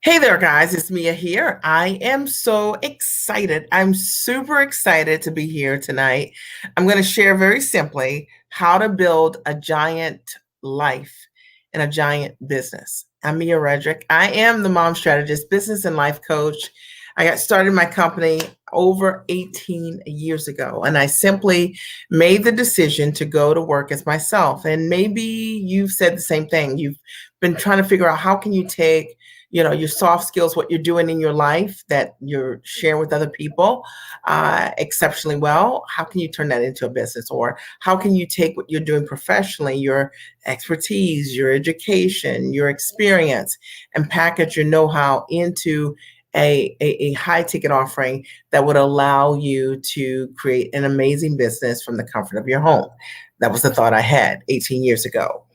Hey there, guys. It's Mia here. I am so excited. I'm super excited to be here tonight. I'm going to share very simply how to build a giant life and a giant business. I'm Mia Redrick. I am the mom strategist, business and life coach. I got started my company over 18 years ago, and I simply made the decision to go to work as myself. And maybe you've said the same thing. You've been trying to figure out how can you take your soft skills, what you're doing in your life that you're sharing with other people exceptionally well. How can you turn that into a business? Or how can you take what you're doing professionally, your expertise, your education, your experience, and package your know-how into a high ticket offering that would allow you to create an amazing business from the comfort of your home? That was the thought I had 18 years ago.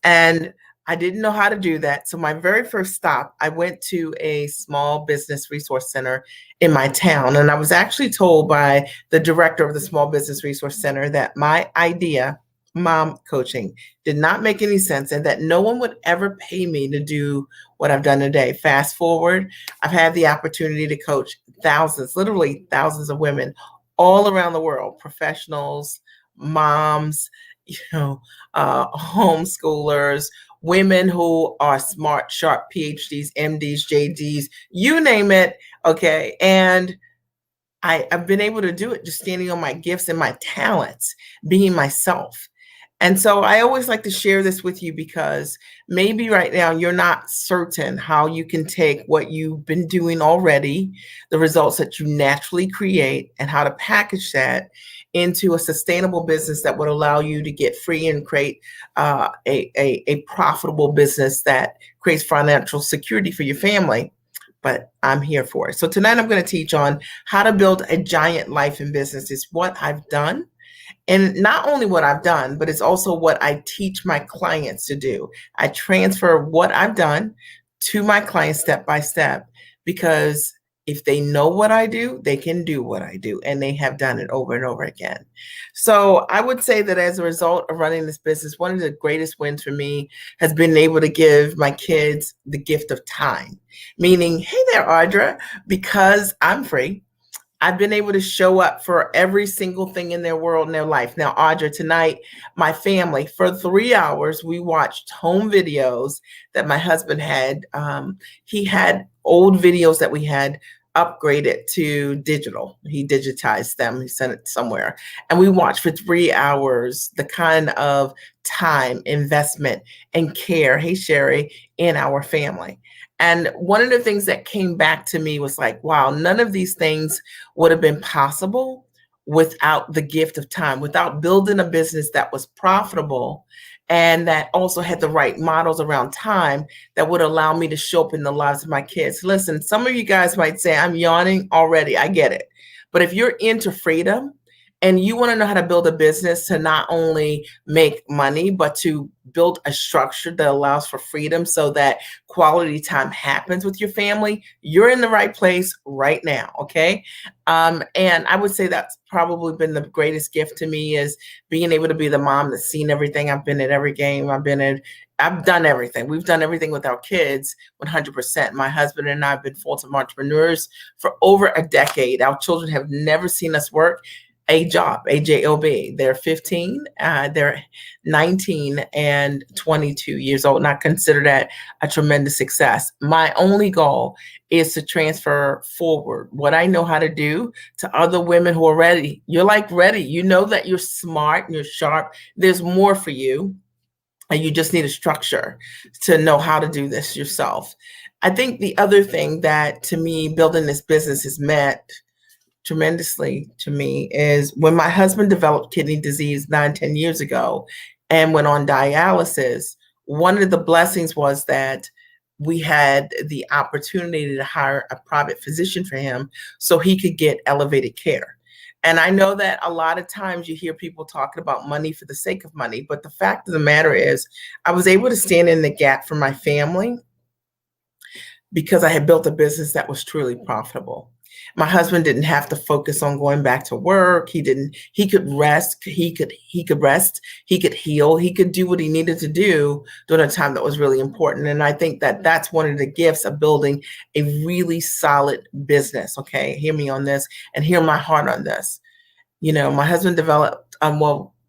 And I didn't know how to do that. So my very first stop, I went to a small business resource center in my town. And I was actually told by the director of the small business resource center that my idea, mom coaching, did not make any sense and that no one would ever pay me to do what I've done today. Fast forward, I've had the opportunity to coach thousands, literally thousands of women all around the world, professionals, moms, homeschoolers, women who are smart, sharp PhDs, MDs, JDs, you name it. Okay. And I've been able to do it just standing on my gifts and my talents, being myself. And so I always like to share this with you because maybe right now you're not certain how you can take what you've been doing already, the results that you naturally create, and how to package that into a sustainable business that would allow you to get free and create a profitable business that creates financial security for your family. But I'm here for it. So tonight I'm going to teach on how to build a giant life and business. It's what I've done. And not only what I've done, but it's also what I teach my clients to do. I transfer what I've done to my clients step by step, because if they know what I do, they can do what I do, and they have done it over and over again. So I would say that as a result of running this business, one of the greatest wins for me has been able to give my kids the gift of time, meaning, hey there, Audra, because I'm free, I've been able to show up for every single thing in their world, in their life. Now, Audra, tonight, my family, for 3 hours, we watched home videos that my husband had. He had old videos that we had upgraded to digital. He digitized them. He sent it somewhere. And we watched for 3 hours the kind of time, investment, and care, hey, Sherry, in our family. And one of the things that came back to me was like, wow, none of these things would have been possible without the gift of time, without building a business that was profitable and that also had the right models around time that would allow me to show up in the lives of my kids. Listen, some of you guys might say, I'm yawning already. I get it. But if you're into freedom and you want to know how to build a business to not only make money, but to build a structure that allows for freedom so that quality time happens with your family, you're in the right place right now, okay? And I would say that's probably been the greatest gift to me, is being able to be the mom that's seen everything. I've been at every game. I've done everything. We've done everything with our kids 100%. My husband and I have been full-time entrepreneurs for over a decade. Our children have never seen us work a job, AJOB. They're 15, they're 19 and 22 years old. And I consider that a tremendous success. My only goal is to transfer forward what I know how to do to other women who are ready. You're like ready. You know that you're smart and you're sharp. There's more for you. And you just need a structure to know how to do this yourself. I think the other thing that, to me, building this business has meant tremendously to me is when my husband developed kidney disease 9, 10 years ago and went on dialysis. One of the blessings was that we had the opportunity to hire a private physician for him so he could get elevated care. And I know that a lot of times you hear people talking about money for the sake of money, but the fact of the matter is I was able to stand in the gap for my family because I had built a business that was truly profitable. My husband didn't have to focus on going back to work. He could rest. He could rest. He could heal. He could do what he needed to do during a time that was really important. And I think that that's one of the gifts of building a really solid business. Okay. Hear me on this and hear my heart on this. My husband developed,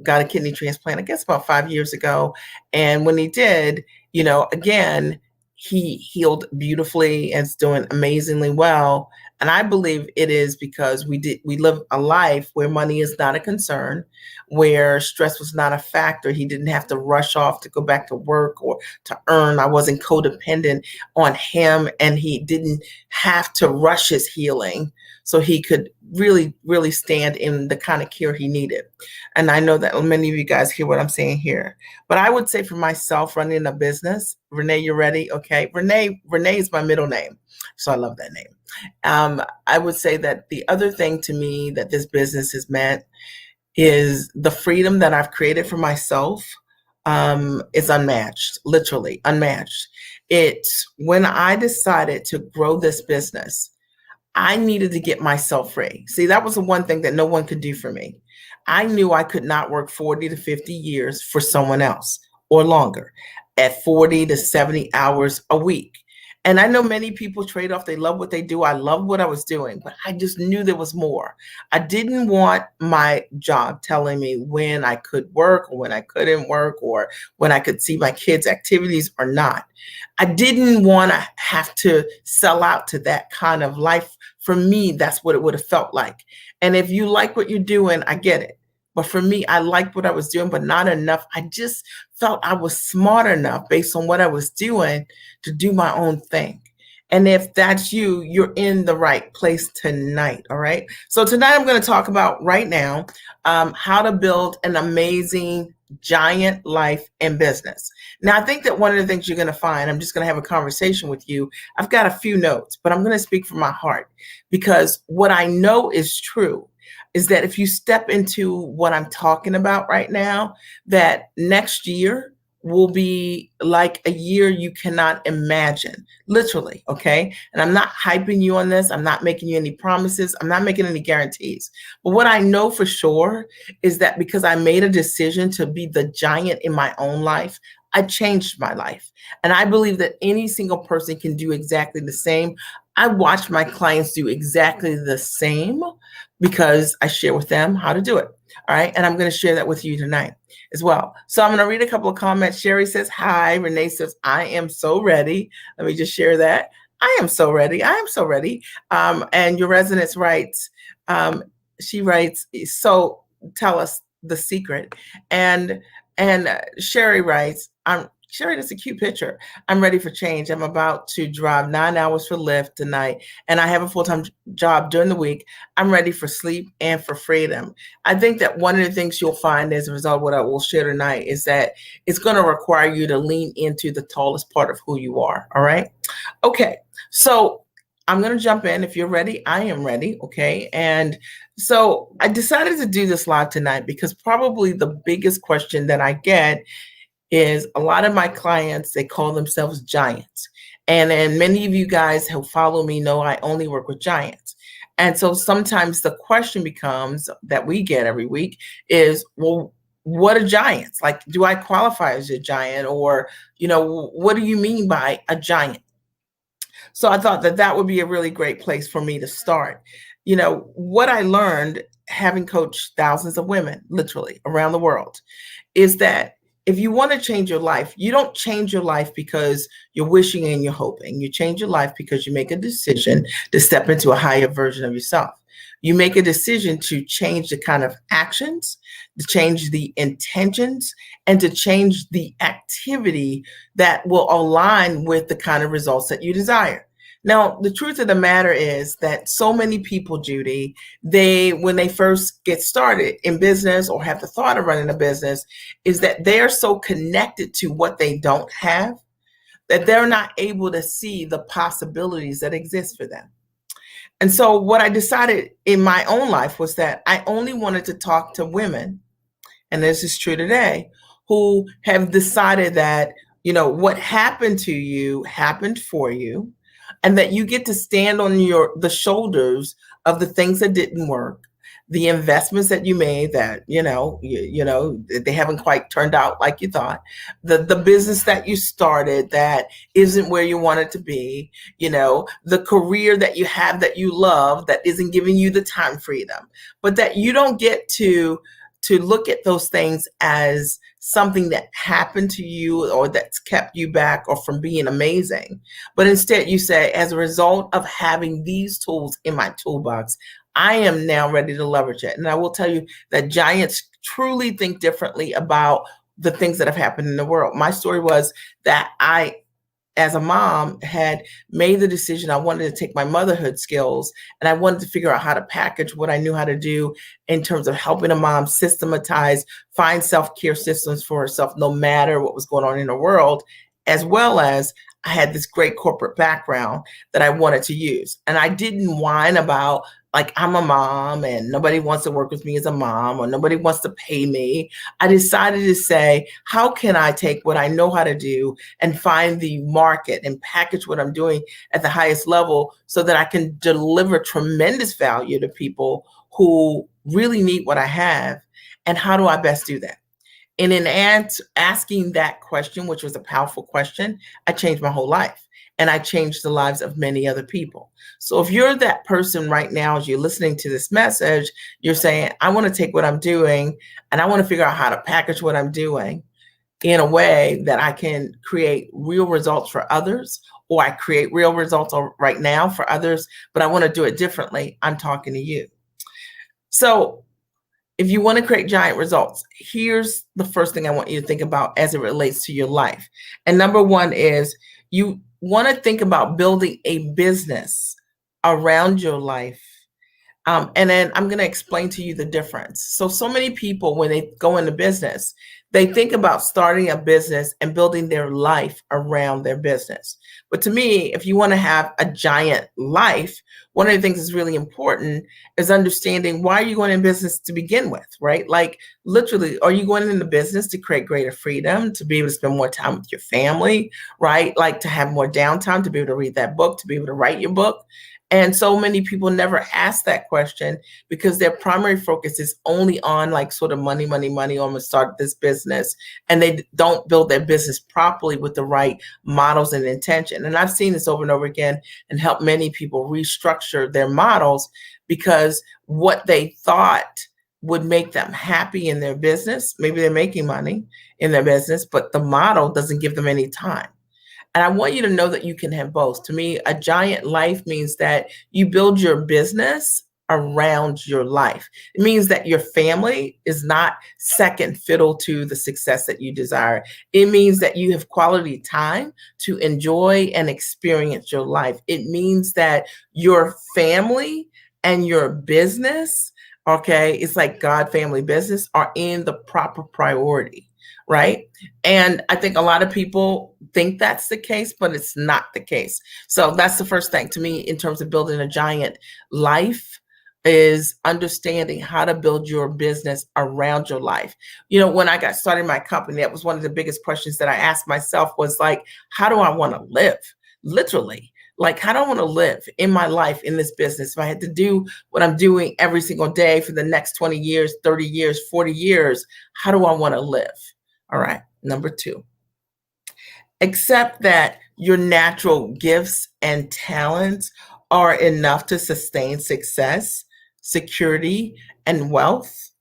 got a kidney transplant, I guess about 5 years ago. And when he did, again, he healed beautifully and is doing amazingly well. And I believe it is because we live a life where money is not a concern, where stress was not a factor. He didn't have to rush off to go back to work or to earn. I wasn't codependent on him, and he didn't have to rush his healing. So he could really, really stand in the kind of care he needed. And I know that many of you guys hear what I'm saying here. But I would say for myself, running a business, Renee, you ready? Okay. Renee is my middle name. So I love that name. I would say that the other thing to me that this business has meant is the freedom that I've created for myself is unmatched, literally unmatched. It's when I decided to grow this business, I needed to get myself free. See, that was the one thing that no one could do for me. I knew I could not work 40 to 50 years for someone else or longer at 40 to 70 hours a week. And I know many people trade off. They love what they do. I love what I was doing, but I just knew there was more. I didn't want my job telling me when I could work or when I couldn't work or when I could see my kids' activities or not. I didn't want to have to sell out to that kind of life. For me, that's what it would have felt like. And if you like what you're doing, I get it. But for me, I liked what I was doing, but not enough. I just felt I was smart enough based on what I was doing to do my own thing. And if that's you, you're in the right place tonight. All right. So tonight I'm going to talk about right now how to build an amazing giant life and business. Now, I think that one of the things you're going to find, I'm just going to have a conversation with you. I've got a few notes, but I'm going to speak from my heart because what I know is true is that if you step into what I'm talking about right now, that next year will be like a year you cannot imagine, literally, okay? And I'm not hyping you on this. I'm not making you any promises. I'm not making any guarantees. But what I know for sure is that because I made a decision to be the giant in my own life, I changed my life. And I believe that any single person can do exactly the same. I watch my clients do exactly the same because I share with them how to do it. All right. And I'm going to share that with you tonight as well. So I'm going to read a couple of comments. Sherry says, hi. Renee says, I am so ready. Let me just share that. I am so ready. I am so ready. And your residence writes, she writes, so tell us the secret. And Sherry writes, Sherry, that's a cute picture. I'm ready for change. I'm about to drive 9 hours for Lyft tonight, and I have a full-time job during the week. I'm ready for sleep and for freedom. I think that one of the things you'll find as a result of what I will share tonight is that it's going to require you to lean into the tallest part of who you are. All right. Okay. So I'm going to jump in. If you're ready, I am ready. Okay. And so I decided to do this live tonight because probably the biggest question that I get is a lot of my clients, they call themselves giants. And many of you guys who follow me know I only work with giants. And so sometimes the question becomes that we get every week is, well, what are giants? Like, do I qualify as a giant? Or, what do you mean by a giant? So I thought that that would be a really great place for me to start. What I learned having coached thousands of women, literally around the world, is that if you want to change your life, you don't change your life because you're wishing and you're hoping. You change your life because you make a decision to step into a higher version of yourself. You make a decision to change the kind of actions, to change the intentions, and to change the activity that will align with the kind of results that you desire. Now, the truth of the matter is that so many people, Judy, when they first get started in business or have the thought of running a business, is that they're so connected to what they don't have that they're not able to see the possibilities that exist for them. And so what I decided in my own life was that I only wanted to talk to women, and this is true today, who have decided that, what happened to you happened for you. and that you get to stand on the shoulders of the things that didn't work, the investments that you made that they haven't quite turned out like you thought, the business that you started that isn't where you want it to be, the career that you have that you love that isn't giving you the time freedom, but that you don't get to look at those things as something that happened to you or that's kept you back or from being amazing. But instead you say, as a result of having these tools in my toolbox, I am now ready to leverage it. And I will tell you that giants truly think differently about the things that have happened in the world. My story was that I, as a mom, had made the decision I wanted to take my motherhood skills and I wanted to figure out how to package what I knew how to do in terms of helping a mom systematize, find self-care systems for herself, no matter what was going on in the world, as well as I had this great corporate background that I wanted to use. And I didn't whine about, like, I'm a mom and nobody wants to work with me as a mom or nobody wants to pay me. I decided to say, how can I take what I know how to do and find the market and package what I'm doing at the highest level so that I can deliver tremendous value to people who really need what I have? And how do I best do that? And in asking that question, which was a powerful question, I changed my whole life and I changed the lives of many other people. So if you're that person right now, as you're listening to this message, you're saying, I want to take what I'm doing and I want to figure out how to package what I'm doing in a way that I can create real results for others, or I create real results right now for others, but I want to do it differently. I'm talking to you. So if you want to create giant results, here's the first thing I want you to think about as it relates to your life. And number one is you want to think about building a business around your life. And then I'm going to explain to you the difference. So many people, when they go into business, they think about starting a business and building their life around their business. But to me, if you want to have a giant life, one of the things that's really important is understanding, why are you going in business to begin with, right? Like, literally, are you going into business to create greater freedom, to be able to spend more time with your family, right? Like, to have more downtime, to be able to read that book, to be able to write your book. And so many people never ask that question because their primary focus is only on, like, sort of money, money, money. I'm gonna start this business. And they don't build their business properly with the right models and intention. And I've seen this over and over again and helped many people restructure their models because what they thought would make them happy in their business, maybe they're making money in their business, but the model doesn't give them any time. And I want you to know that you can have both. To me, a giant life means that you build your business around your life. It means that your family is not second fiddle to the success that you desire. It means that you have quality time to enjoy and experience your life. It means that your family and your business, okay, it's like God, family, business, are in the proper priority, right? And I think a lot of people think that's the case, but it's not the case. So that's the first thing to me in terms of building a giant life, is understanding how to build your business around your life. When I got started in my company, that was one of the biggest questions that I asked myself, was like, how do I want to live? Literally. Like, how do I want to live in my life in this business? If I had to do what I'm doing every single day for the next 20 years, 30 years, 40 years, how do I want to live? All right. Number two, accept that your natural gifts and talents are enough to sustain success, security, and wealth,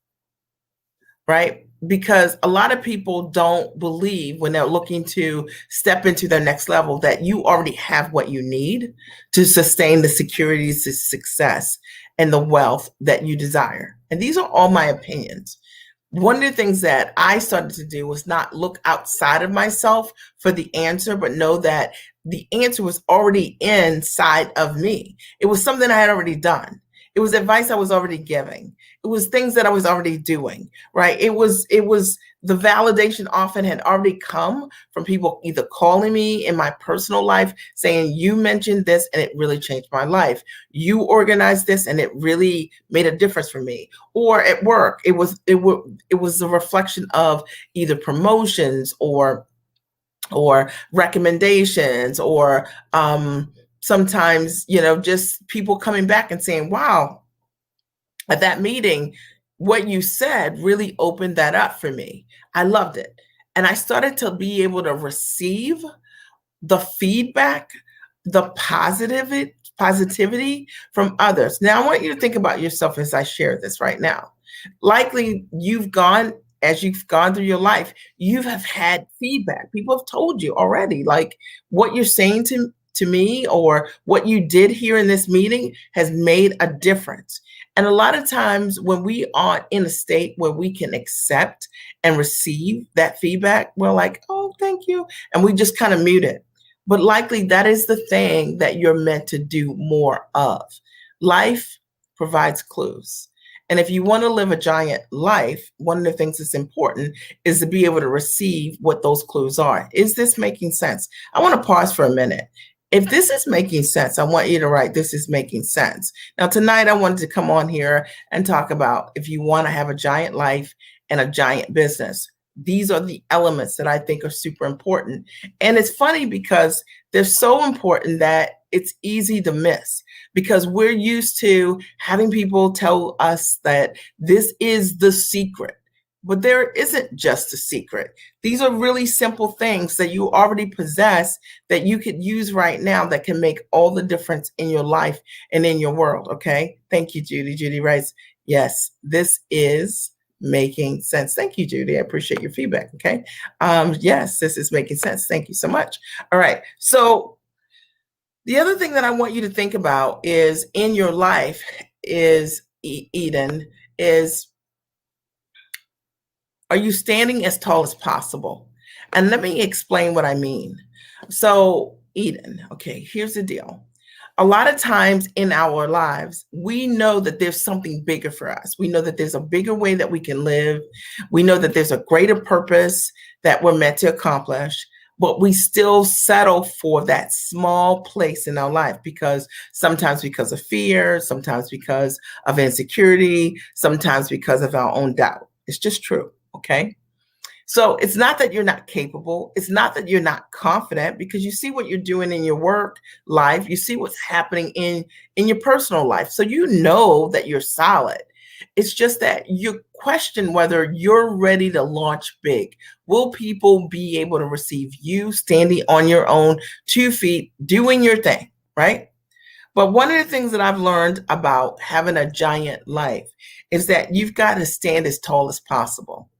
right? Because a lot of people don't believe, when they're looking to step into their next level, that you already have what you need to sustain the security, the success, and the wealth that you desire. And these are all my opinions. One of the things that I started to do was not look outside of myself for the answer, but know that the answer was already inside of me. It was something I had already done. It was advice I was already giving. It was things that I was already doing, right? It was the validation often had already come from people either calling me in my personal life saying, you mentioned this and it really changed my life. You organized this and it really made a difference for me. Or at work, it was a reflection of either promotions or recommendations or sometimes, you know, just people coming back and saying, wow, at that meeting, what you said really opened that up for me. I loved it. And I started to be able to receive the feedback, the positivity from others. Now, I want you to think about yourself as I share this right now. Likely as you've gone through your life, you have had feedback. People have told you already, like what you're saying to me or what you did here in this meeting has made a difference. And a lot of times when we are in a state where we can accept and receive that feedback, we're like, oh, thank you. And we just kind of mute it. But likely that is the thing that you're meant to do more of. Life provides clues. And if you want to live a giant life, one of the things that's important is to be able to receive what those clues are. Is this making sense? I want to pause for a minute. If this is making sense, I want you to write, this is making sense. Now, tonight, I wanted to come on here and talk about if you want to have a giant life and a giant business. These are the elements that I think are super important. And it's funny because they're so important that it's easy to miss because we're used to having people tell us that this is the secret. But there isn't just a secret. These are really simple things that you already possess that you could use right now that can make all the difference in your life and in your world. Okay. Thank you, Judy. Judy writes, yes, this is making sense. Thank you, Judy. I appreciate your feedback. Okay. Yes, this is making sense. Thank you so much. All right. So the other thing that I want you to think about is in your life is Eden is, are you standing as tall as possible? And let me explain what I mean. So Eden, okay, here's the deal. A lot of times in our lives, we know that there's something bigger for us. We know that there's a bigger way that we can live. We know that there's a greater purpose that we're meant to accomplish, but we still settle for that small place in our life sometimes because of fear, sometimes because of insecurity, sometimes because of our own doubt. It's just true, okay? So it's not that you're not capable. It's not that you're not confident because you see what you're doing in your work life. You see what's happening in your personal life. So you know that you're solid. It's just that you question whether you're ready to launch big. Will people be able to receive you standing on your own 2 feet, doing your thing, right? But one of the things that I've learned about having a giant life is that you've got to stand as tall as possible.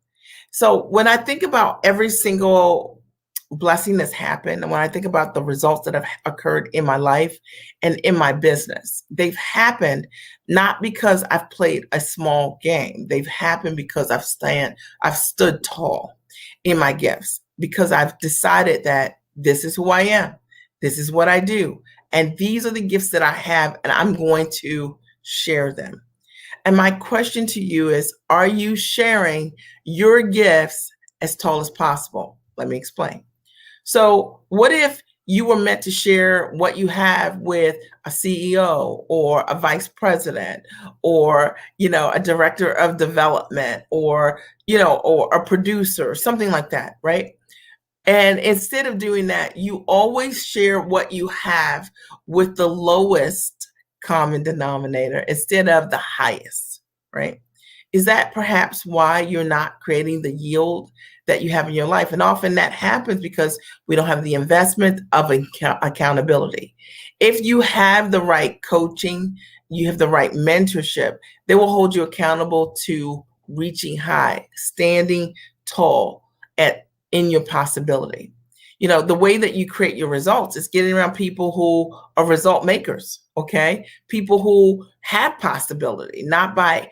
So when I think about every single blessing that's happened, and when I think about the results that have occurred in my life and in my business, they've happened not because I've played a small game. They've happened because I've stood tall in my gifts, because I've decided that this is who I am. This is what I do. And these are the gifts that I have, and I'm going to share them. And my question to you is, are you sharing your gifts as tall as possible? Let me explain. So what if you were meant to share what you have with a CEO or a vice president or, a director of development or, or a producer or something like that, right? And instead of doing that, you always share what you have with the lowest common denominator instead of the highest, right? Is that perhaps why you're not creating the yield that you have in your life? And often that happens because we don't have the investment of accountability. If you have the right coaching, you have the right mentorship, they will hold you accountable to reaching high, standing tall in your possibility. The way that you create your results is getting around people who are result makers, okay? People who have possibility, not by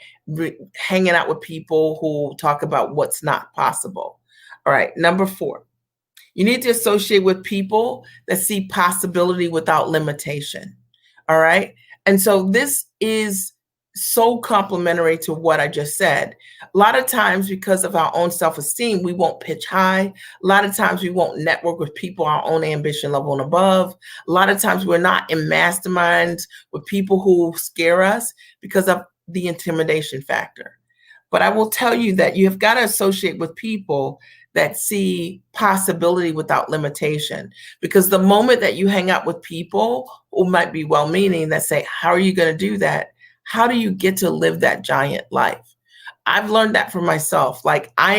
hanging out with people who talk about what's not possible. All right, number 4, you need to associate with people that see possibility without limitation, all right? And so this is so complementary to what I just said. A lot of times, because of our own self-esteem, we won't pitch high. A lot of times we won't network with people our own ambition level and above. A lot of times we're not in masterminds with people who scare us because of the intimidation factor. But I will tell you that you have got to associate with people that see possibility without limitation. Because the moment that you hang out with people who might be well-meaning that say, how are you going to do that? How do you get to live that giant life? I've learned that for myself. Like I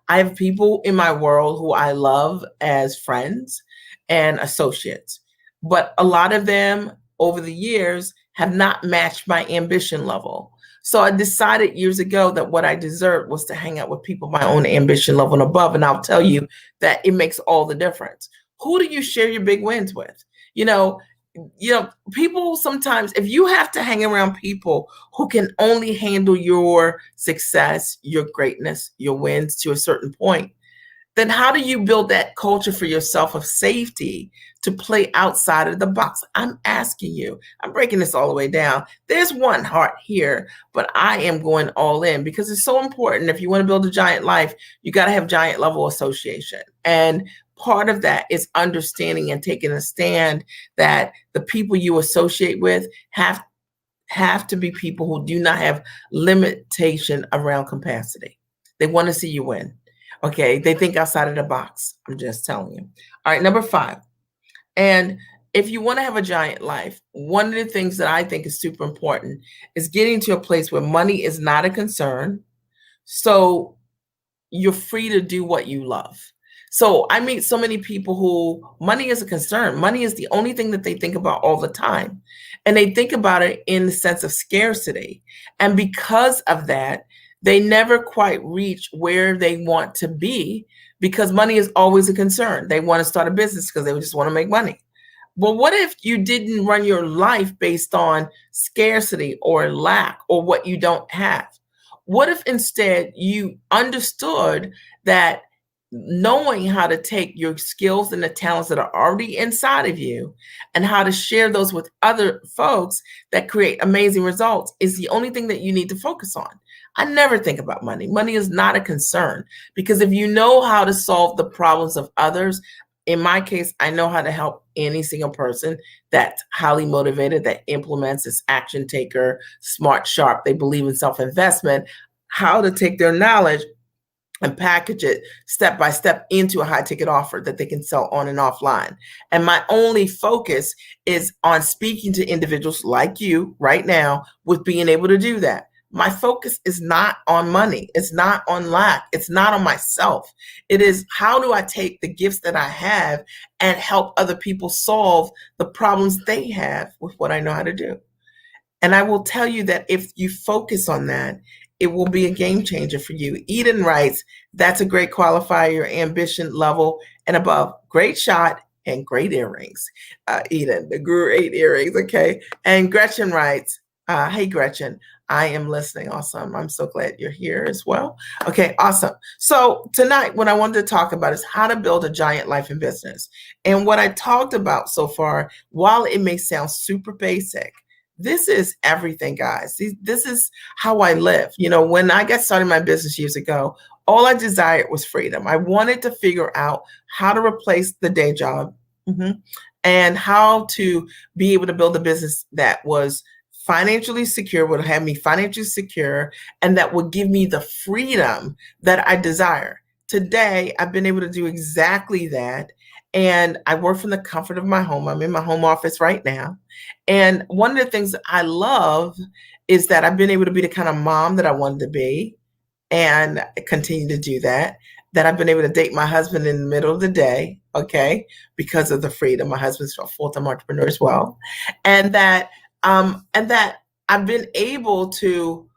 have people in my world who I love as friends and associates, but a lot of them over the years have not matched my ambition level. So I decided years ago that what I deserved was to hang out with people my own ambition level and above. And I'll tell you that it makes all the difference. Who do you share your big wins with? You know, people sometimes, if you have to hang around people who can only handle your success, your greatness, your wins to a certain point, then how do you build that culture for yourself of safety to play outside of the box? I'm asking you, I'm breaking this all the way down. There's one heart here, but I am going all in because it's so important. If you want to build a giant life, you got to have giant level association. And part of that is understanding and taking a stand that the people you associate with have to be people who do not have limitation around capacity. They want to see you win. Okay, they think outside of the box. I'm just telling you. All right, number 5. And if you want to have a giant life, one of the things that I think is super important is getting to a place where money is not a concern. So you're free to do what you love. So I meet so many people who money is a concern. Money is the only thing that they think about all the time. And they think about it in the sense of scarcity. And because of that, they never quite reach where they want to be because money is always a concern. They want to start a business because they just want to make money. Well, what if you didn't run your life based on scarcity or lack or what you don't have? What if instead you understood that knowing how to take your skills and the talents that are already inside of you and how to share those with other folks that create amazing results is the only thing that you need to focus on? I never think about money. Money is not a concern because if you know how to solve the problems of others, in my case, I know how to help any single person that's highly motivated, that implements this action taker, smart, sharp, they believe in self-investment, how to take their knowledge and package it step by step into a high ticket offer that they can sell on and offline. And my only focus is on speaking to individuals like you right now with being able to do that. My focus is not on money. It's not on lack. It's not on myself. It is how do I take the gifts that I have and help other people solve the problems they have with what I know how to do. And I will tell you that if you focus on that, it will be a game changer for you. Eden writes, that's a great qualifier, your ambition level and above. Great shot and great earrings. Eden, the great earrings, okay. And Gretchen writes, hey, Gretchen, I am listening. Awesome. I'm so glad you're here as well. Okay, awesome. So tonight, what I wanted to talk about is how to build a giant life in business. And what I talked about so far, while it may sound super basic, this is everything, guys. This is how I live. You know, when I got started my business years ago, all I desired was freedom. I wanted to figure out how to replace the day job and how to be able to build a business that was financially secure, would have me financially secure, and that would give me the freedom that I desire. Today, I've been able to do exactly that. And I work from the comfort of my home. I'm in my home office right now. And one of the things that I love is that I've been able to be the kind of mom that I wanted to be and continue to do that. That I've been able to date my husband in the middle of the day, okay, because of the freedom. My husband's a full-time entrepreneur as well. And that I've been able to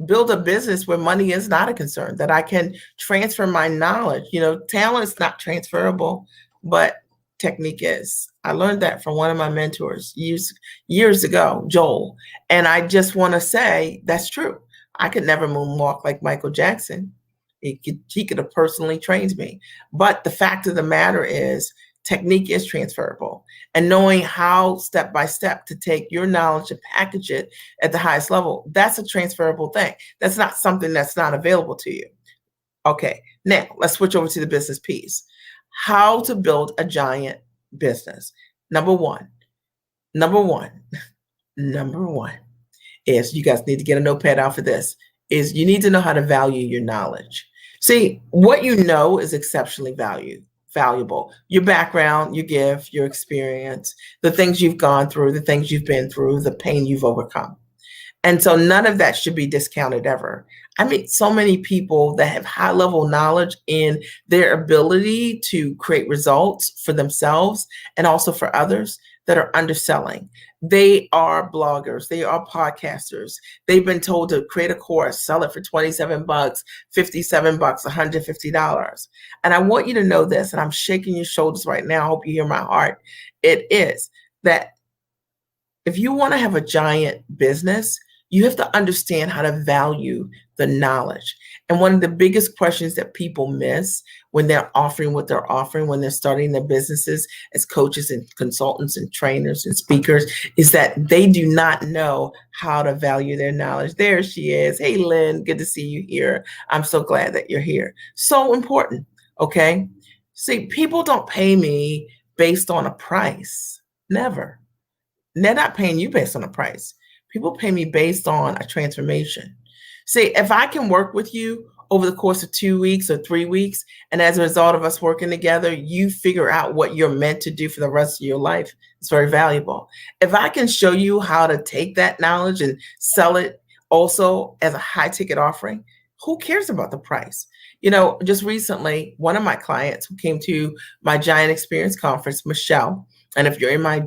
build a business where money is not a concern, that I can transfer my knowledge. You know, talent is not transferable, but technique is. I learned that from one of my mentors years ago, Joel. And I just want to say that's true. I could never moonwalk like Michael Jackson. He could have personally trained me. But the fact of the matter is, technique is transferable. And knowing how step by step to take your knowledge and package it at the highest level, that's a transferable thing. That's not something that's not available to you. Okay, now let's switch over to the business piece. How to build a giant business. Number one is, you guys need to get a notepad out for this, is you need to know how to value your knowledge. See, what you know is exceptionally valuable. Your background, your gift, your experience, the things you've gone through, the things you've been through, the pain you've overcome. And so none of that should be discounted ever. I meet so many people that have high level knowledge in their ability to create results for themselves and also for others that are underselling. They are bloggers, they are podcasters. They've been told to create a course, sell it for 27 bucks, 57 bucks, $150. And I want you to know this, and I'm shaking your shoulders right now. I hope you hear my heart. It is that if you want to have a giant business, you have to understand how to value the knowledge. And one of the biggest questions that people miss when they're offering what they're offering, when they're starting their businesses as coaches and consultants and trainers and speakers, is that they do not know how to value their knowledge. There she is. Hey, Lynn, good to see you here. I'm so glad that you're here. So important. Okay. See, people don't pay me based on a price. Never. They're not paying you based on a price. People pay me based on a transformation. See, if I can work with you over the course of 2 weeks or 3 weeks, and as a result of us working together, you figure out what you're meant to do for the rest of your life, it's very valuable. If I can show you how to take that knowledge and sell it also as a high ticket offering, who cares about the price? You know, just recently, one of my clients who came to my Giant Experience Conference, Michelle, and if you're in my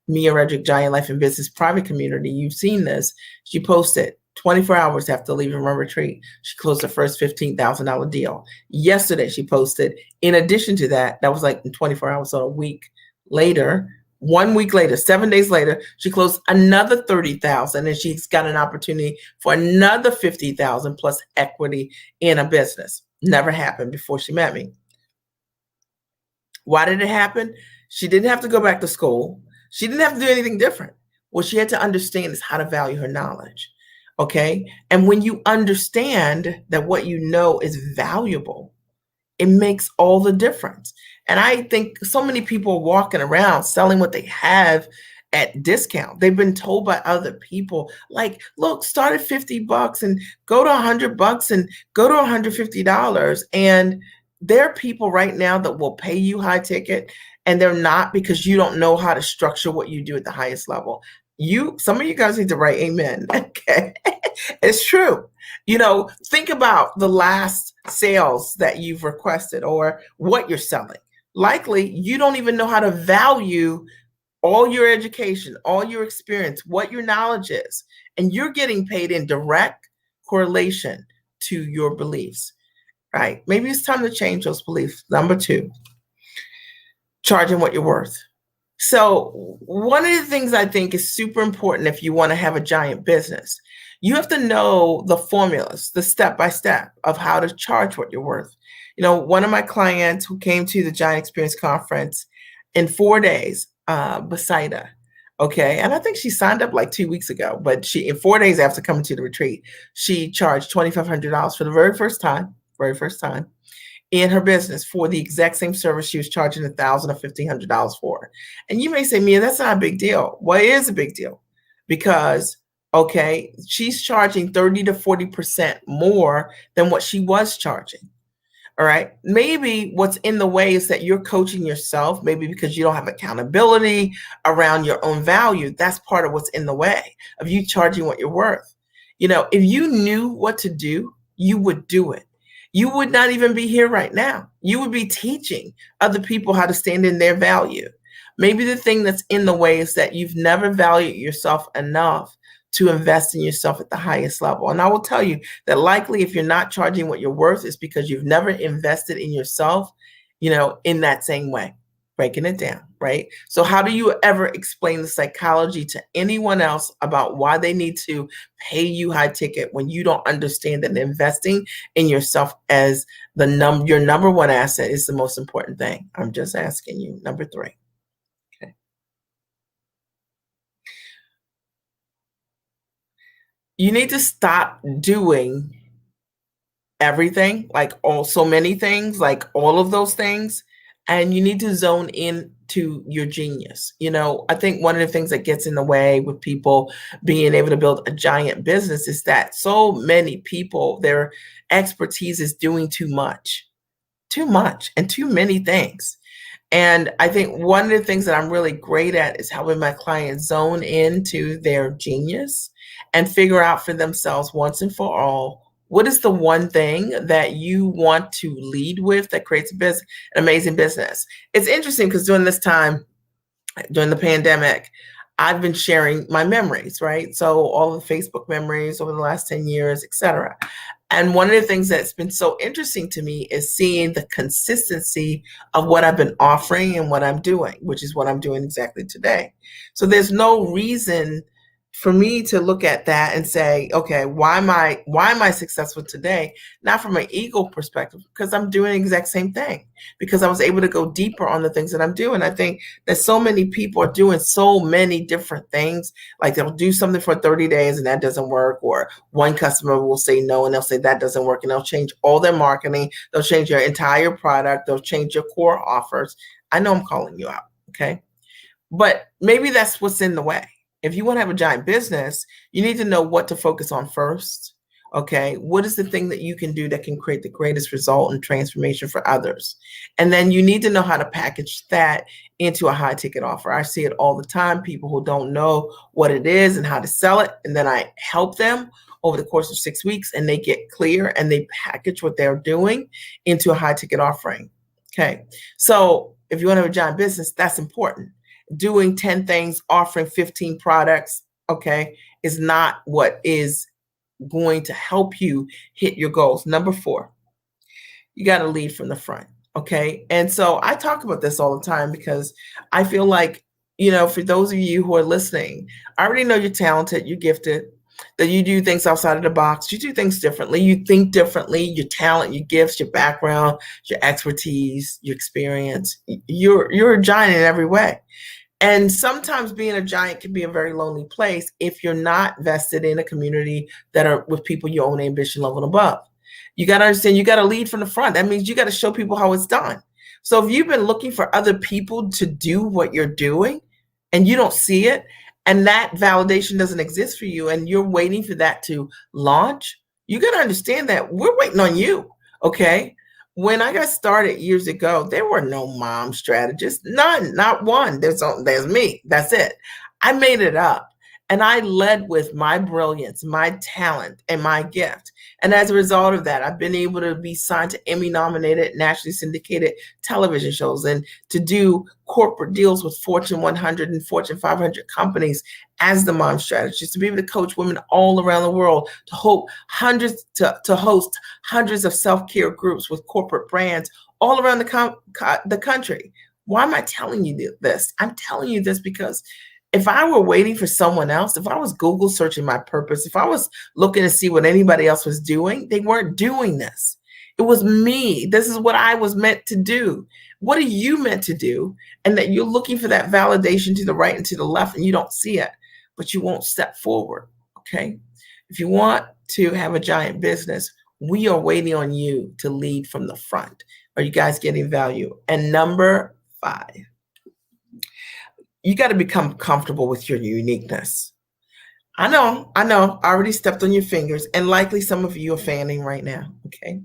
Mia Redrick Giant Life and Business private community, you've seen this. She posted 24 hours after leaving her retreat, she closed her first $15,000 deal. Yesterday, she posted, in addition to that, that was like in 24 hours, so a week later, 1 week later, 7 days later, she closed another 30,000, and she's got an opportunity for another 50,000 plus equity in a business. Never happened before she met me. Why did it happen? She didn't have to go back to school. She didn't have to do anything different. What she had to understand is how to value her knowledge. Okay. And when you understand that what you know is valuable, it makes all the difference. And I think so many people are walking around selling what they have at discount. They've been told by other people, like, look, start at 50 bucks and go to 100 bucks and go to $150. And there are people right now that will pay you high ticket, and they're not, because you don't know how to structure what you do at the highest level. Some of you guys need to write amen. Okay. It's true. You know, think about the last sales that you've requested or what you're selling. Likely you don't even know how to value all your education, all your experience, what your knowledge is, and you're getting paid in direct correlation to your beliefs, right? Maybe it's time to change those beliefs. Number 2, charging what you're worth. So one of the things I think is super important if you want to have a giant business, you have to know the formulas, the step-by-step of how to charge what you're worth. You know, one of my clients who came to the Giant Experience Conference in 4 days, Basaida, okay, and I think she signed up like 2 weeks ago, but she, in 4 days after coming to the retreat, she charged $2,500 for the very first time in her business for the exact same service she was charging $1,000 or $1,500 for. And you may say, Mia, that's not a big deal. Well, it is a big deal because, okay, she's charging 30 to 40% more than what she was charging. All right. Maybe what's in the way is that you're coaching yourself, maybe because you don't have accountability around your own value. That's part of what's in the way of you charging what you're worth. You know, if you knew what to do, you would do it. You would not even be here right now. You would be teaching other people how to stand in their value. Maybe the thing that's in the way is that you've never valued yourself enough to invest in yourself at the highest level. And I will tell you that likely if you're not charging what you're worth, it's because you've never invested in yourself, you know, in that same way. Breaking it down, right? So how do you ever explain the psychology to anyone else about why they need to pay you high ticket when you don't understand that investing in yourself as your number one asset is the most important thing? I'm just asking you. Number 3. Okay. You need to stop doing everything, like so many things, like all of those things, and you need to zone in to your genius. I think one of the things that gets in the way with people being able to build a giant business is that so many people, their expertise is doing too much and too many things. And I think one of the things that I'm really great at is helping my clients zone into their genius and figure out for themselves once and for all, what is the one thing that you want to lead with that creates an amazing business? It's interesting because during this time, during the pandemic, I've been sharing my memories, right? So all the Facebook memories over the last 10 years, et cetera. And one of the things that's been so interesting to me is seeing the consistency of what I've been offering and what I'm doing, which is what I'm doing exactly today. So there's no reason for me to look at that and say, okay, why am I successful today? Not from an ego perspective, because I'm doing the exact same thing, because I was able to go deeper on the things that I'm doing. I think that so many people are doing so many different things. Like they'll do something for 30 days and that doesn't work, or one customer will say no and they'll say that doesn't work, and they'll change all their marketing, they'll change your entire product, they'll change your core offers. I know I'm calling you out, okay? But maybe that's what's in the way. If you want to have a giant business, you need to know what to focus on first. Okay. What is the thing that you can do that can create the greatest result and transformation for others? And then you need to know how to package that into a high ticket offer. I see it all the time. People who don't know what it is and how to sell it. And then I help them over the course of 6 weeks, and they get clear and they package what they're doing into a high ticket offering. Okay. So if you want to have a giant business, that's important. Doing 10 things, offering 15 products, okay, is not what is going to help you hit your goals. Number 4, you got to lead from the front, okay? And so I talk about this all the time because I feel like, for those of you who are listening, I already know you're talented, you're gifted, that you do things outside of the box, you do things differently, you think differently, your talent, your gifts, your background, your expertise, your experience, you're a giant in every way. And sometimes being a giant can be a very lonely place if you're not vested in a community that are with people your own ambition level and above. You got to understand, you got to lead from the front. That means you got to show people how it's done. So if you've been looking for other people to do what you're doing and you don't see it, and that validation doesn't exist for you, and you're waiting for that to launch, you got to understand that we're waiting on you. Okay. When I got started years ago, there were no mom strategists, none, not one. There's me. That's it. I made it up. And I led with my brilliance, my talent, and my gift. And as a result of that, I've been able to be signed to Emmy nominated, nationally syndicated television shows, and to do corporate deals with Fortune 100 and Fortune 500 companies as the mom strategist, to be able to coach women all around the world, to host hundreds of self-care groups with corporate brands all around the country. Why am I telling you this? I'm telling you this because if I were waiting for someone else, if I was Google searching my purpose, if I was looking to see what anybody else was doing, they weren't doing this. It was me. This is what I was meant to do. What are you meant to do? And that you're looking for that validation to the right and to the left, and you don't see it, but you won't step forward. Okay. If you want to have a giant business, we are waiting on you to lead from the front. Are you guys getting value? And number 5, you got to become comfortable with your uniqueness. I know, I already stepped on your fingers, and likely some of you are fanning right now, okay?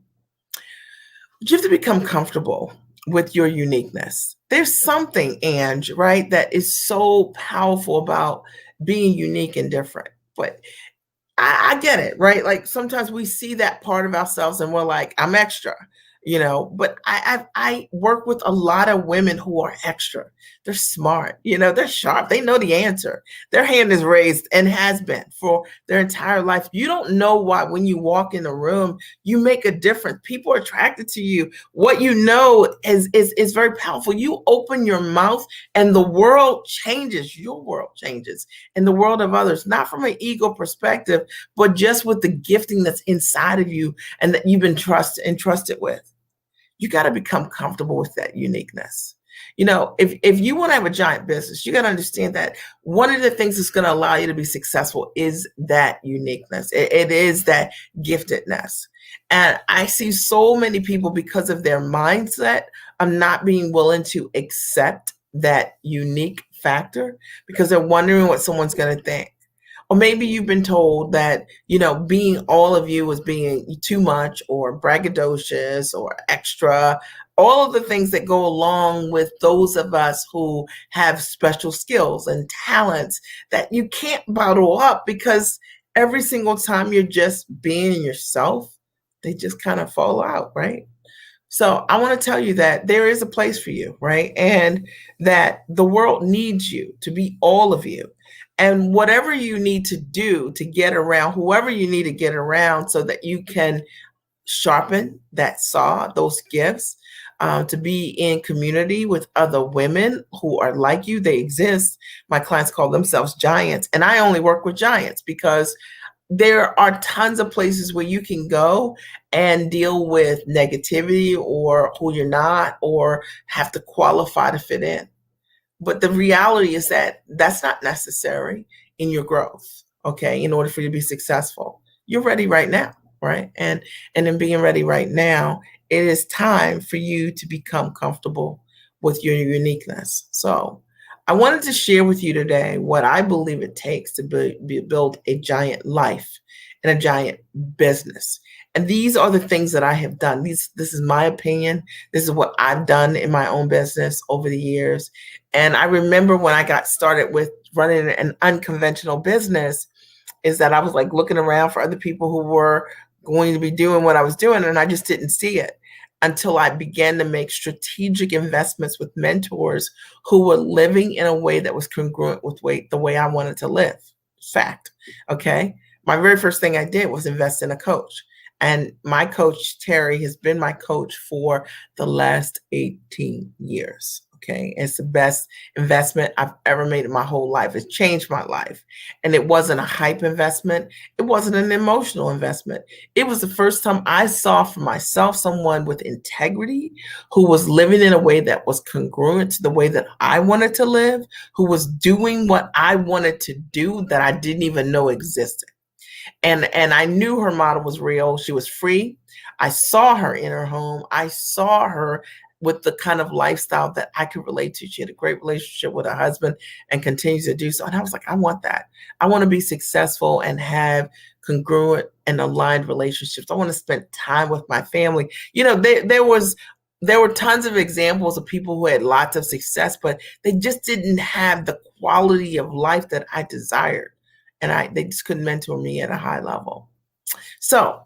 But you have to become comfortable with your uniqueness. There's something, Ange, right, that is so powerful about being unique and different. But I get it, right? Like sometimes we see that part of ourselves and we're like, I'm extra, but I work with a lot of women who are extra. They're smart, they're sharp. They know the answer. Their hand is raised and has been for their entire life. You don't know why when you walk in the room, you make a difference. People are attracted to you. What you know is very powerful. You open your mouth and the world changes. Your world changes and the world of others, not from an ego perspective, but just with the gifting that's inside of you and that you've been entrusted with. You got to become comfortable with that uniqueness. If you want to have a giant business, you got to understand that one of the things that's going to allow you to be successful is that uniqueness. It is that giftedness. And I see so many people, because of their mindset of not being willing to accept that unique factor, because they're wondering what someone's going to think. Or maybe you've been told that, being all of you is being too much or braggadocious or extra, all of the things that go along with those of us who have special skills and talents that you can't bottle up, because every single time you're just being yourself, they just kind of fall out, right? So I want to tell you that there is a place for you, right? And that the world needs you to be all of you. And whatever you need to do to get around, whoever you need to get around so that you can sharpen that saw, those gifts, to be in community with other women who are like you. They exist. My clients call themselves giants. And I only work with giants because there are tons of places where you can go and deal with negativity or who you're not, or have to qualify to fit in. But the reality is that that's not necessary in your growth, okay, in order for you to be successful. You're ready right now, right? And in being ready right now, it is time for you to become comfortable with your uniqueness. So I wanted to share with you today what I believe it takes to build a giant life and a giant business. And these are the things that I have done. This is my opinion. This is what I've done in my own business over the years. And I remember when I got started with running an unconventional business, is that I was like looking around for other people who were going to be doing what I was doing, and I just didn't see it until I began to make strategic investments with mentors who were living in a way that was congruent with the way I wanted to live. Fact. Okay. My very first thing I did was invest in a coach. And my coach, Terry, has been my coach for the last 18 years. Okay. It's the best investment I've ever made in my whole life. It's changed my life. And it wasn't a hype investment. It wasn't an emotional investment. It was the first time I saw for myself someone with integrity who was living in a way that was congruent to the way that I wanted to live, who was doing what I wanted to do that I didn't even know existed. And I knew her model was real. She was free. I saw her in her home. I saw her with the kind of lifestyle that I could relate to. She had a great relationship with her husband and continues to do so. And I was like, I want that. I want to be successful and have congruent and aligned relationships. I want to spend time with my family. There were tons of examples of people who had lots of success, but they just didn't have the quality of life that I desired. And they just couldn't mentor me at a high level. So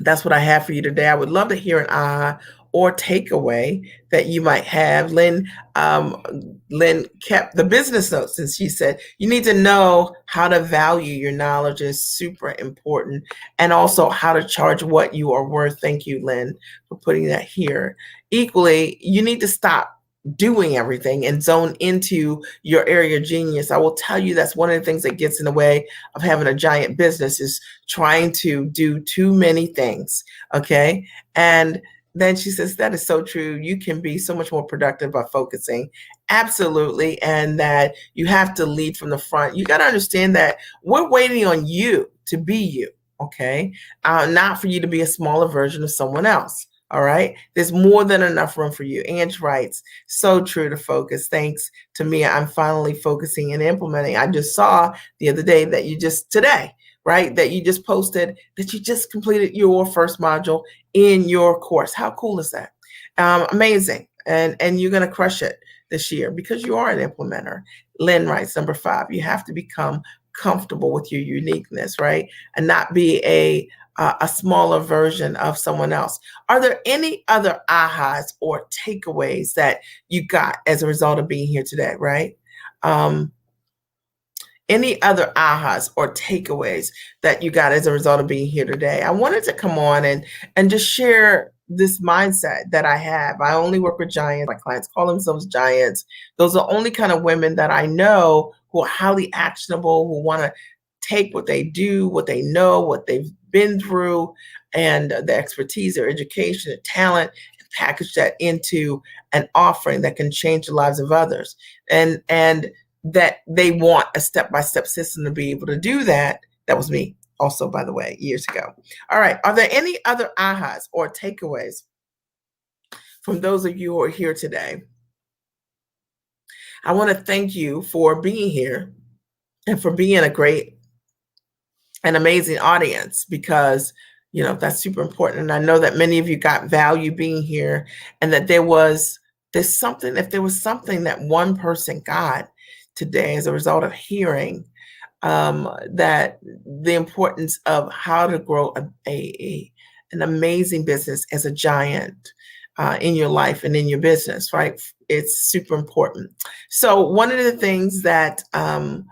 that's what I have for you today. I would love to hear an aha or takeaway that you might have. Lynn kept the business notes, and she said, you need to know how to value your knowledge is super important, and also how to charge what you are worth. Thank you, Lynn, for putting that here. Equally, you need to stop doing everything and zone into your area of genius. I will tell you that's one of the things that gets in the way of having a giant business, is trying to do too many things. Okay. And then she says, that is so true. You can be so much more productive by focusing. Absolutely. And that you have to lead from the front. You got to understand that we're waiting on you to be you. Okay. Not for you to be a smaller version of someone else. All right. There's more than enough room for you. Ange writes, so true to focus. Thanks to me, I'm finally focusing and implementing. I just saw the other day that today, right, that you just posted that you just completed your first module in your course. How cool is that? Amazing. And you're going to crush it this year because you are an implementer. Lynn writes, number 5, you have to become comfortable with your uniqueness, right? And not be a smaller version of someone else. Are there any other ahas or takeaways that you got as a result of being here today, right? Any other ahas or takeaways that you got as a result of being here today? I wanted to come on and just share this mindset that I have. I only work with giants. My clients call themselves giants. Those are the only kind of women that I know who are highly actionable, who want to take what they do, what they know, what they've been through, and the expertise, their education, their talent, and package that into an offering that can change the lives of others. And that they want a step-by-step system to be able to do that. That was me. also, by the way, years ago. All right. Are there any other ahas or takeaways from those of you who are here today? I want to thank you for being here and for being a great and amazing audience, because that's super important. And I know that many of you got value being here, and that there's something, if there was something that one person got today as a result of hearing that the importance of how to grow an amazing business as a giant in your life and in your business, right? It's super important. So one of the things that I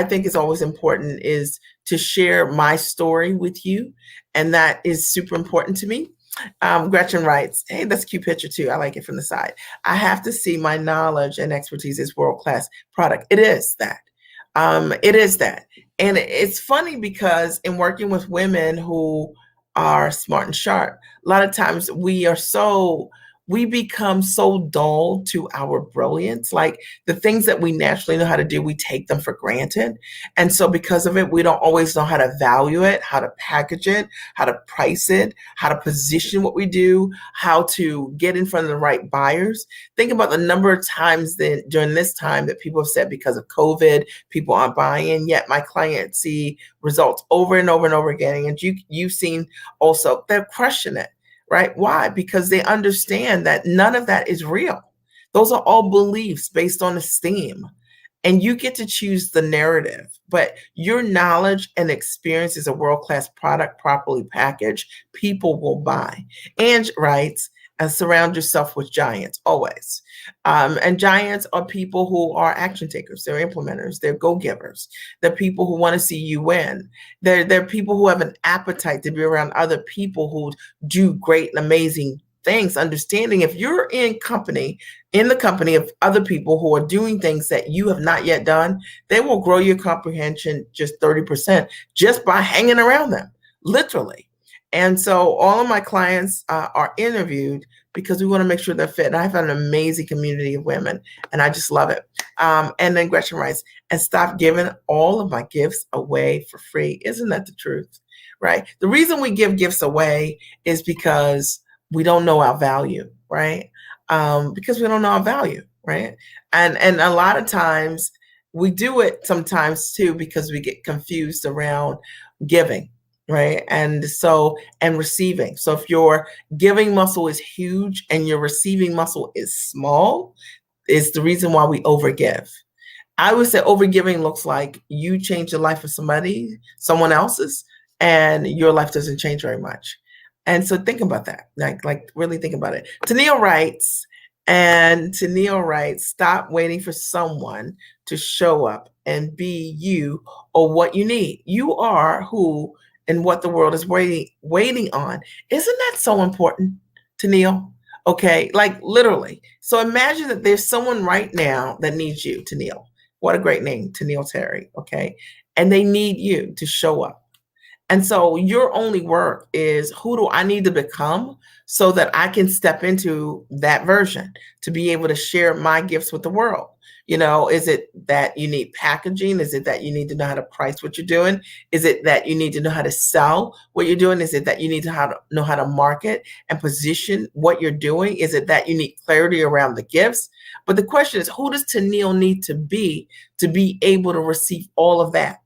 think is always important is to share my story with you, and that is super important to me. Gretchen writes, hey, that's a cute picture too. I like it from the side. I have to see my knowledge and expertise is world-class product. It is that. It is that. And it's funny because in working with women who are smart and sharp, a lot of times we become so dull to our brilliance. Like the things that we naturally know how to do, we take them for granted. And so because of it, we don't always know how to value it, how to package it, how to price it, how to position what we do, how to get in front of the right buyers. Think about the number of times that during this time that people have said because of COVID, people aren't buying, yet my clients see results over and over and over again. And you've seen also they're crushing it. Right? Why? Because they understand that none of that is real. Those are all beliefs based on esteem. And you get to choose the narrative, but your knowledge and experience is a world-class product properly packaged, people will buy. Ange writes, and surround yourself with giants always. And giants are people who are action takers. They're implementers. They're go-givers. They're people who want to see you win. They're people who have an appetite to be around other people who do great and amazing things. Understanding if you're in the company of other people who are doing things that you have not yet done, they will grow your comprehension just 30% just by hanging around them, literally. And so all of my clients are interviewed because we want to make sure they're fit. And I've had an amazing community of women, and I just love it. And then Gretchen writes, and stop giving all of my gifts away for free. Isn't that the truth? Right? The reason we give gifts away is because we don't know our value, right? Because we don't know our value, right? And a lot of times we do it sometimes too because we get confused around giving, right? And receiving. So if your giving muscle is huge and your receiving muscle is small, it's the reason why we overgive. I would say overgiving looks like you change the life of someone else's, and your life doesn't change very much. And so think about that. Like really think about it. Tennille writes, stop waiting for someone to show up and be you or what you need. You are who and what the world is waiting on. Isn't that so important, Tennille? Okay, like literally. So imagine that there's someone right now that needs you, Tennille. What a great name, Tennille Terry, okay? And they need you to show up. And so your only work is, who do I need to become so that I can step into that version to be able to share my gifts with the world? Is it that you need packaging? Is it that you need to know how to price what you're doing? Is it that you need to know how to sell what you're doing? Is it that you need to know how to market and position what you're doing? Is it that you need clarity around the gifts? But the question is, who does Tennille need to be able to receive all of that?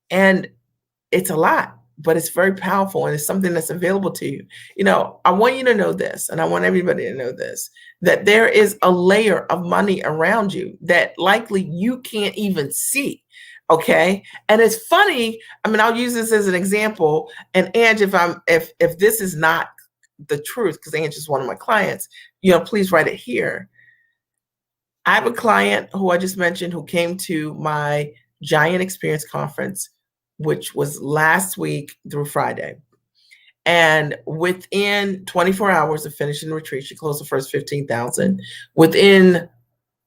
And it's a lot, but it's very powerful, and it's something that's available to you. I want you to know this, and I want everybody to know this, that there is a layer of money around you that likely you can't even see. Okay. And it's funny. I mean, I'll use this as an example. And Ange, if this is not the truth, because Ange is one of my clients, please write it here. I have a client who I just mentioned who came to my Giant Experience Conference, which was last week through Friday. And within 24 hours of finishing the retreat, she closed the first 15,000. Within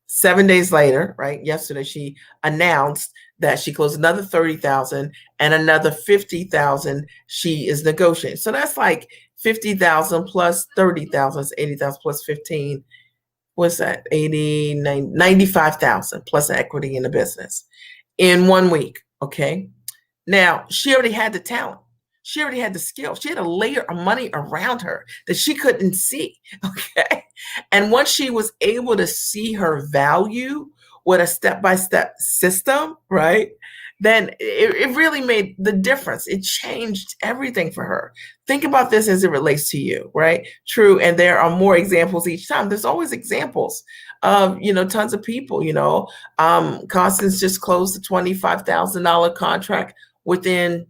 7 days later, right, yesterday, she announced that she closed another 30,000 and another 50,000 she is negotiating. So that's like 50,000 plus 30,000, 80,000 plus 15. What's that? 80, 95,000 plus equity in the business in 1 week. Okay. Now, she already had the talent. She already had the skill. She had a layer of money around her that she couldn't see. Okay. And once she was able to see her value with a step-by-step system, right? Then it really made the difference. It changed everything for her. Think about this as it relates to you, right? True. And there are more examples each time. There's always examples of, tons of people, Constance just closed a $25,000 contract within,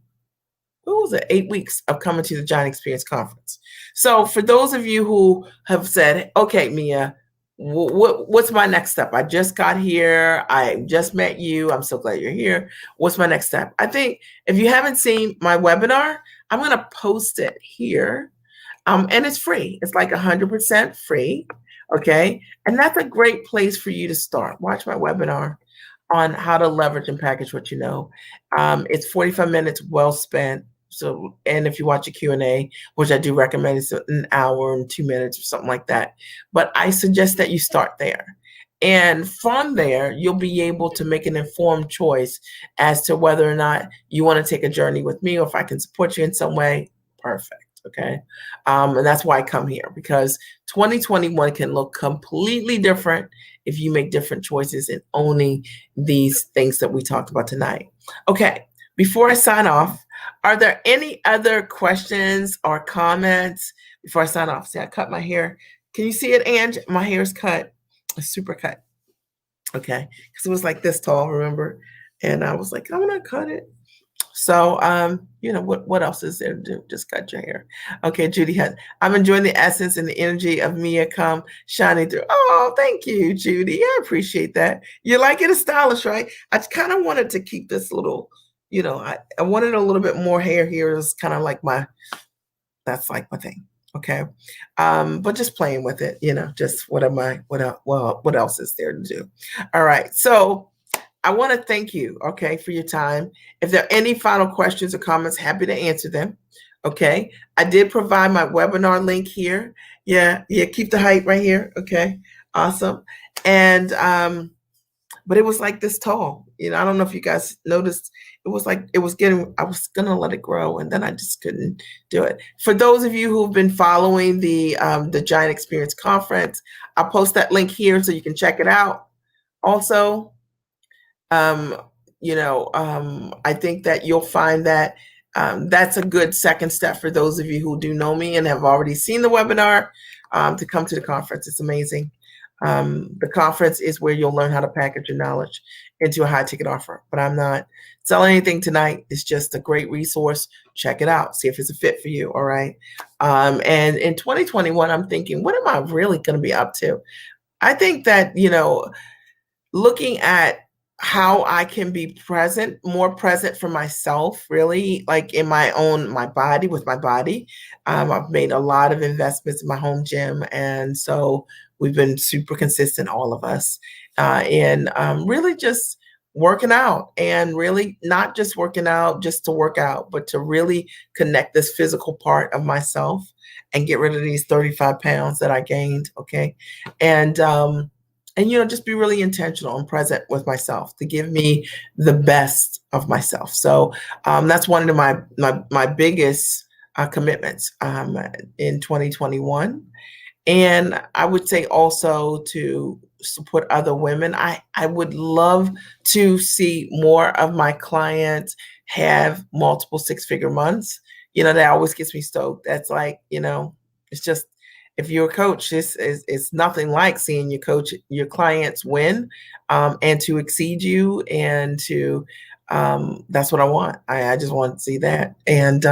what was it, 8 weeks of coming to the Giant Experience Conference. So for those of you who have said, okay, Mia, what's my next step? I just got here. I just met you. I'm so glad you're here. What's my next step? I think if you haven't seen my webinar, I'm going to post it here. And it's free. It's like 100% free. Okay. And that's a great place for you to start. Watch my webinar on how to leverage and package what you know. It's 45 minutes well spent. So, and if you watch a Q&A, which I do recommend, it's an hour and 2 minutes or something like that. But I suggest that you start there. And from there, you'll be able to make an informed choice as to whether or not you want to take a journey with me, or if I can support you in some way. Perfect. Okay. And that's why I come here, because 2021 can look completely different if you make different choices in owning these things that we talked about tonight. Okay. Before I sign off, are there any other questions or comments before I sign off? See, I cut my hair. Can you see it, Ange? My hair is cut. It's super cut. Okay. Because it was like this tall, remember? And I was like, I'm going to cut it. So, what else is there to do? Just cut your hair. Okay, Judy has, I'm enjoying the essence and the energy of Mia come shining through. Oh, thank you, Judy. I appreciate that. You like it? It's stylish, right? I kind of wanted to keep this little, I wanted a little bit more hair here. It's kind of like that's like my thing. Okay. But just playing with it, just what else is there to do? All right. So, I want to thank you, okay, for your time. If there are any final questions or comments, happy to answer them. Okay. I did provide my webinar link here. Yeah, keep the hype right here. Okay. Awesome. And but it was like this tall. I don't know if you guys noticed. It was like I was gonna let it grow, and then I just couldn't do it. For those of you who've been following the Giant Experience Conference, I'll post that link here so you can check it out. Also, I think that you'll find that that's a good second step for those of you who do know me and have already seen the webinar to come to the conference. It's amazing. The conference is where you'll learn how to package your knowledge into a high ticket offer. But I'm not selling anything tonight. It's just a great resource. Check it out. See if it's a fit for you. All right. And in 2021, I'm thinking, what am I really going to be up to? I think that, looking at how I can be more present for myself, really, like in my body, with my body. I've made a lot of investments in my home gym. And so we've been super consistent, all of us, in really just working out, and really not just working out just to work out, but to really connect this physical part of myself and get rid of these 35 pounds that I gained. Okay. And just be really intentional and present with myself to give me the best of myself. So that's one of my biggest commitments in 2021. And I would say also to support other women. I would love to see more of my clients have multiple six-figure months. That always gets me stoked. That's like, it's just, if you're a coach, it's nothing like seeing your clients win and to exceed you, and to that's what I want. I just want to see that. And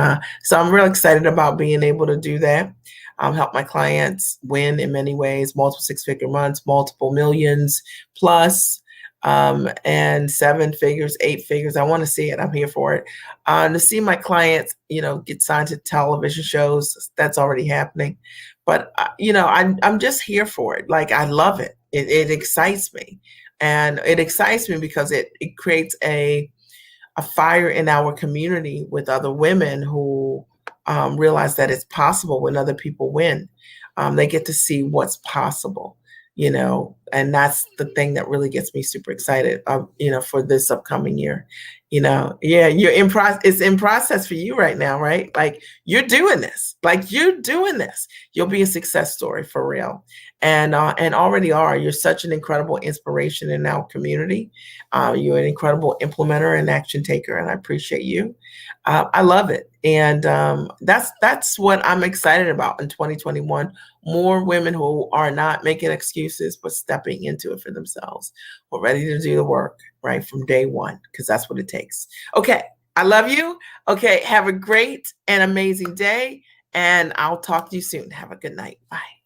so I'm really excited about being able to do that. Help my clients win in many ways, multiple six-figure months, multiple millions plus, and 7 figures, 8 figures. I want to see it. I'm here for it. To see my clients, get signed to television shows, that's already happening. But, I'm just here for it. Like, I love it. It excites me. And it excites me because it creates a fire in our community with other women who realize that it's possible when other people win. They get to see what's possible. and that's the thing that really gets me super excited, for this upcoming year. Yeah, you're in process. It's in process for you right now, right? Like you're doing this. Like you're doing this. You'll be a success story for real, and already are. You're such an incredible inspiration in our community. You're an incredible implementer and action taker, and I appreciate you. I love it, and that's what I'm excited about in 2021. More women who are not making excuses, but stepping into it for themselves. We're ready to do the work right from day one, because that's what it takes. Okay, I love you. Okay, have a great and amazing day, and I'll talk to you soon. Have a good night. Bye.